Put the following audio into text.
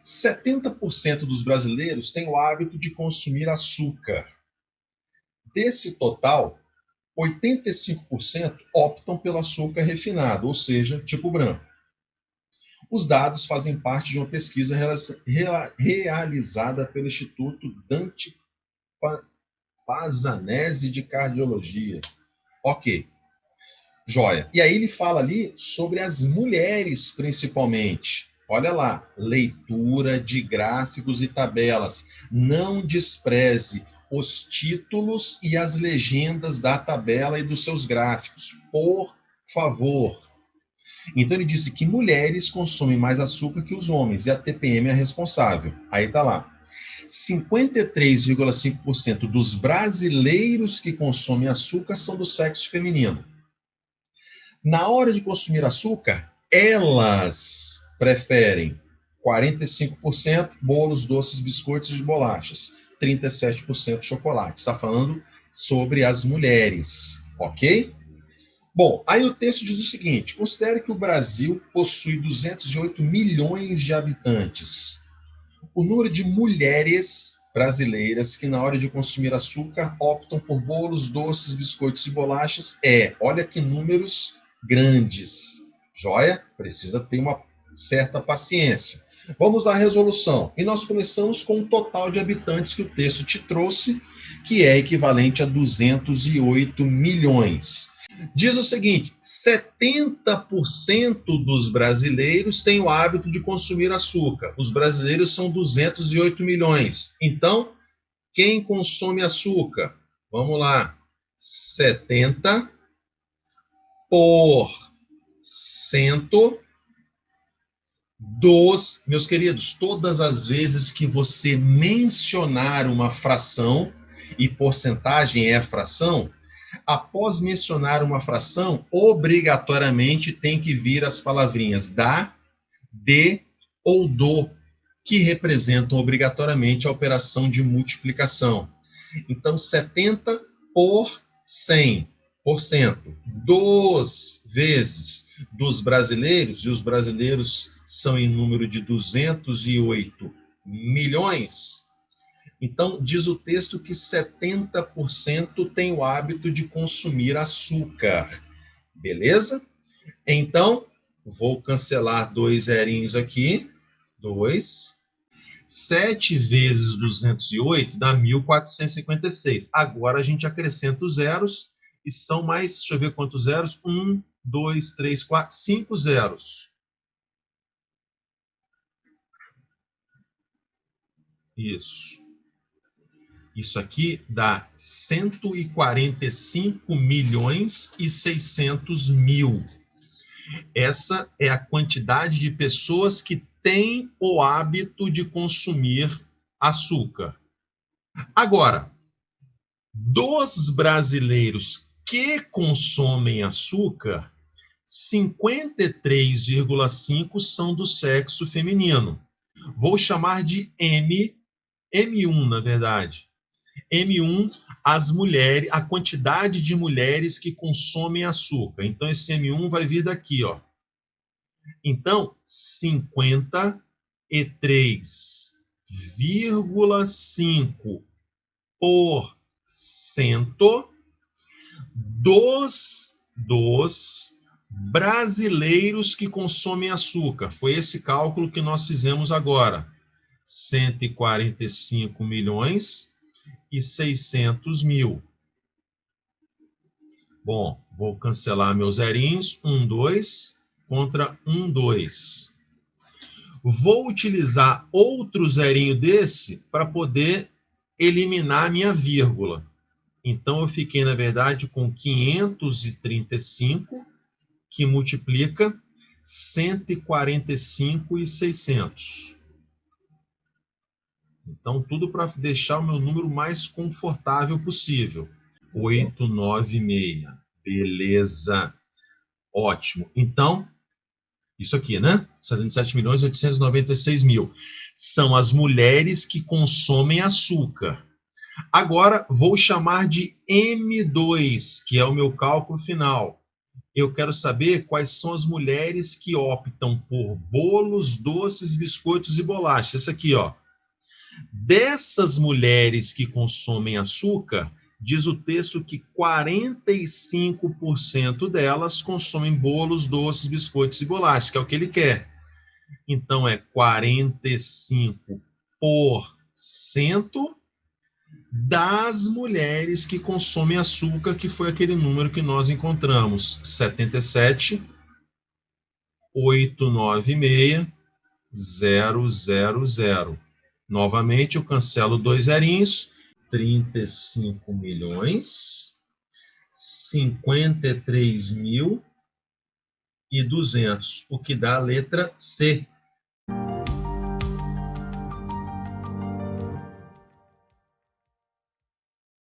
70% dos brasileiros têm o hábito de consumir açúcar. Desse total, 85% optam pelo açúcar refinado, ou seja, tipo branco. Os dados fazem parte de uma pesquisa realizada pelo Instituto Dante Pazanese de Cardiologia. Ok, joia. E aí ele fala ali sobre as mulheres, principalmente. Olha lá, leitura de gráficos e tabelas. Não despreze os títulos e as legendas da tabela e dos seus gráficos, por favor. Então ele disse que mulheres consomem mais açúcar que os homens e a TPM é responsável. Aí tá lá. 53,5% dos brasileiros que consomem açúcar são do sexo feminino. Na hora de consumir açúcar, elas preferem 45% bolos, doces, biscoitos e bolachas, 37% chocolate. Está falando sobre as mulheres, ok? Bom, aí o texto diz o seguinte: considere que o Brasil possui 208 milhões de habitantes. O número de mulheres brasileiras que na hora de consumir açúcar optam por bolos, doces, biscoitos e bolachas olha que números grandes. Joia? Precisa ter uma certa paciência. Vamos à resolução. E nós começamos com o total de habitantes que o texto te trouxe, que é equivalente a 208 milhões. Diz o seguinte: 70% dos brasileiros têm o hábito de consumir açúcar. Os brasileiros são 208 milhões. Então, quem consome açúcar? Vamos lá. 70% dos... Meus queridos, todas as vezes que você mencionar uma fração, e porcentagem é fração, após mencionar uma fração, obrigatoriamente tem que vir as palavrinhas da, de ou do, que representam obrigatoriamente a operação de multiplicação. Então, 70 por 100%. Dos vezes dos brasileiros, e os brasileiros são em número de 208 milhões, então, diz o texto que 70% tem o hábito de consumir açúcar. Beleza? Então, vou cancelar 2 zerinhos aqui. 2. 7 vezes 208 dá 1.456. Agora a gente acrescenta os zeros e são mais, deixa eu ver quantos zeros. 1, 2, 3, 4, 5 zeros. Isso. Isso aqui dá 145 milhões e 600 mil. Essa é a quantidade de pessoas que têm o hábito de consumir açúcar. Agora, dos brasileiros que consomem açúcar, 53,5% são do sexo feminino. Vou chamar de M1, na verdade. M1, as mulheres, a quantidade de mulheres que consomem açúcar. Então, esse M1 vai vir daqui, ó. Então, 53,5% dos brasileiros que consomem açúcar. Foi esse cálculo que nós fizemos agora. 145 milhões e 600 mil. Bom, vou cancelar meus zerinhos. 1, 2 contra 1, 2. Vou utilizar outro zerinho desse para poder eliminar a minha vírgula. Então, eu fiquei, na verdade, com 535, que multiplica 145 e 600. Então, tudo para deixar o meu número mais confortável possível. 896. Beleza. Ótimo. Então, isso aqui, né? 77.896.000. São as mulheres que consomem açúcar. Agora, vou chamar de M2, que é o meu cálculo final. Eu quero saber quais são as mulheres que optam por bolos, doces, biscoitos e bolachas. Isso aqui, ó. Dessas mulheres que consomem açúcar, diz o texto que 45% delas consomem bolos, doces, biscoitos e bolachas, que é o que ele quer. Então, é 45% das mulheres que consomem açúcar, que foi aquele número que nós encontramos, 77.896.000. Novamente, eu cancelo 2 zerinhos, 35.053.200, o que dá a letra C.